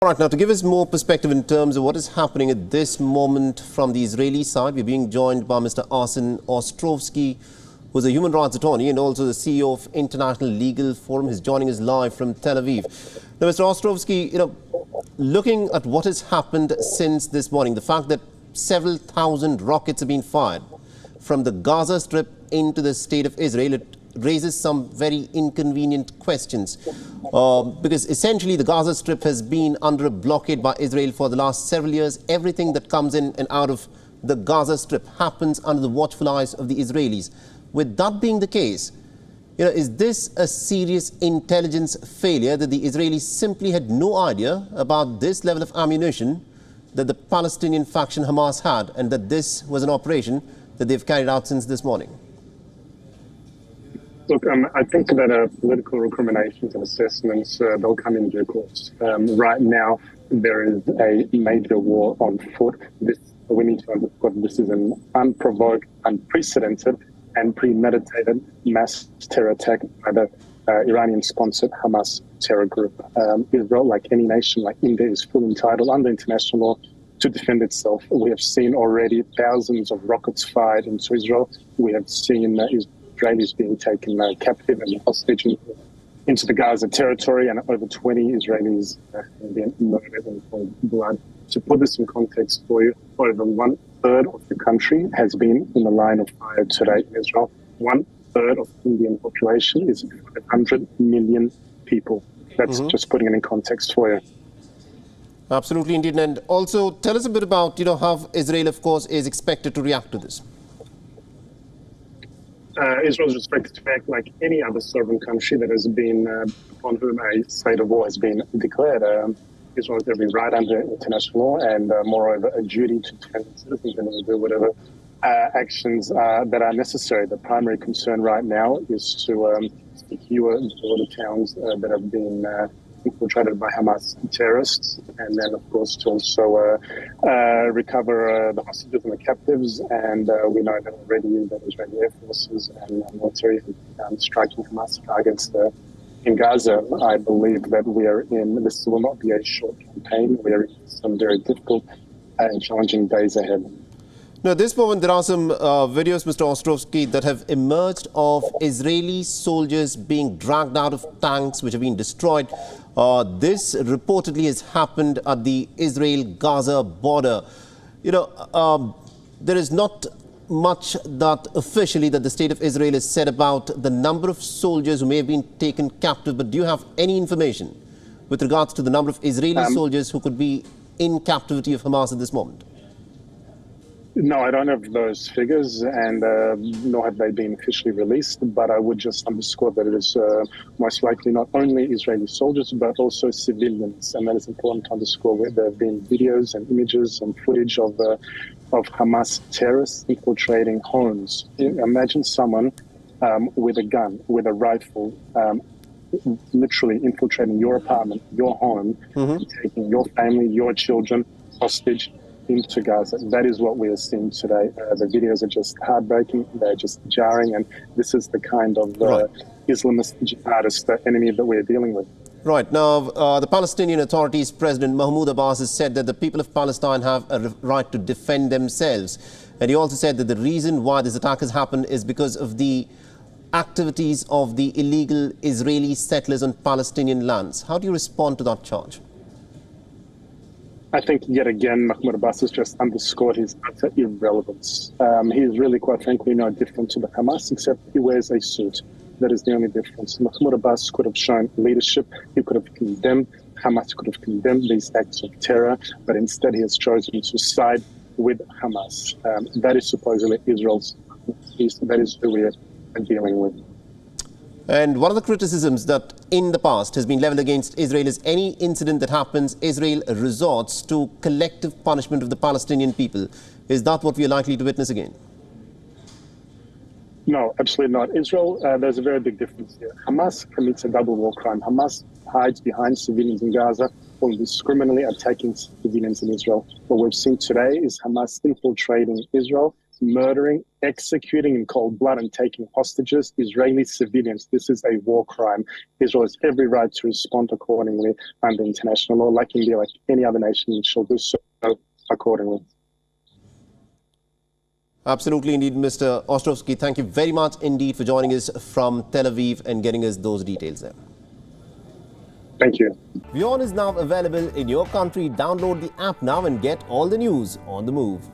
All right, now to give us more perspective in terms of what is happening at this moment from the Israeli side, we're being joined by Mr. Arsen Ostrovsky, who's a human rights attorney and also the CEO of International Legal Forum. He's joining us live from Tel Aviv. Now, Mr. Ostrovsky, looking at what has happened since this morning, the fact that several thousand rockets have been fired from the Gaza Strip into the state of Israel, it raises some very inconvenient questions because essentially the Gaza Strip has been under a blockade by Israel for the last several years. Everything that comes in and out of the Gaza Strip happens under the watchful eyes of the Israelis. With that being the case, is this a serious intelligence failure that the Israelis simply had no idea about this level of ammunition that the Palestinian faction Hamas had, and that this was an operation that they've carried out since this morning? Look, I think that political recriminations and assessments, they'll come in due course. Right now, there is a major war on foot. We need to understand this is an unprovoked, unprecedented, and premeditated mass terror attack by the Iranian-sponsored Hamas terror group. Israel, like any nation, like India, is fully entitled under international law to defend itself. We have seen already thousands of rockets fired into Israel. We have seen Israelis being taken captive and hostage into the Gaza territory, and over 20 Israelis have been murdered in cold blood. To put this in context for you, over 1/3 of the country has been in the line of fire today in Israel. 1/3 of the Indian population is 100 million people. That's just putting it in context for you. Absolutely, indeed. And also, tell us a bit about, how Israel, of course, is expected to react to this. Israel is expected to act like any other sovereign country that has been, upon whom a state of war has been declared. Israel has every right under international law and, moreover, a duty to defend its citizens and to do whatever actions that are necessary. The primary concern right now is to secure border towns that have been infiltrated by Hamas terrorists, and then, of course, to also recover the hostages and the captives. And we know that already that Israeli air forces and military are striking Hamas targets in Gaza. I believe that this will not be a short campaign. We are in some very difficult and challenging days ahead. Now, at this moment, there are some videos, Mr. Ostrovsky, that have emerged of Israeli soldiers being dragged out of tanks which have been destroyed. This reportedly has happened at the Israel-Gaza border. There is not much that officially that the state of Israel has said about the number of soldiers who may have been taken captive, but do you have any information with regards to the number of Israeli soldiers who could be in captivity of Hamas at this moment? No, I don't have those figures, and nor have they been officially released, but I would just underscore that it is most likely not only Israeli soldiers, but also civilians, and that is important to underscore. Where there have been videos and images and footage of Hamas terrorists infiltrating homes. Imagine someone with a gun, with a rifle, literally infiltrating your apartment, your home, and taking your family, your children hostage into Gaza. That is what we are seeing today. The videos are just heartbreaking, they're just jarring, and this is the kind of Islamist jihadist enemy that we're dealing with. Right. Now, the Palestinian Authority's President Mahmoud Abbas has said that the people of Palestine have a right to defend themselves. And he also said that the reason why this attack has happened is because of the activities of the illegal Israeli settlers on Palestinian lands. How do you respond to that charge? I think, yet again, Mahmoud Abbas has just underscored his utter irrelevance. He is really, quite frankly, no different to the Hamas, except he wears a suit. That is the only difference. Mahmoud Abbas could have shown leadership. He could have condemned, Hamas could have condemned these acts of terror, but instead he has chosen to side with Hamas. That is supposedly Israel's peace. That is who we are dealing with. And one of the criticisms that in the past has been leveled against Israel is any incident that happens, Israel resorts to collective punishment of the Palestinian people. Is that what we are likely to witness again? No, absolutely not. Israel, there's a very big difference here. Hamas commits a double war crime. Hamas hides behind civilians in Gaza while indiscriminately attacking civilians in Israel. What we've seen today is Hamas infiltrating Israel murdering, executing in cold blood and taking hostages Israeli civilians. This is a war crime. Israel has every right to respond accordingly under international law, like India, like any other nation, and shall do so accordingly. Absolutely indeed, Mr. Ostrovsky. Thank you very much indeed for joining us from Tel Aviv and getting us those details there. Thank you. WION is now available in your country. Download the app now and get all the news on the move.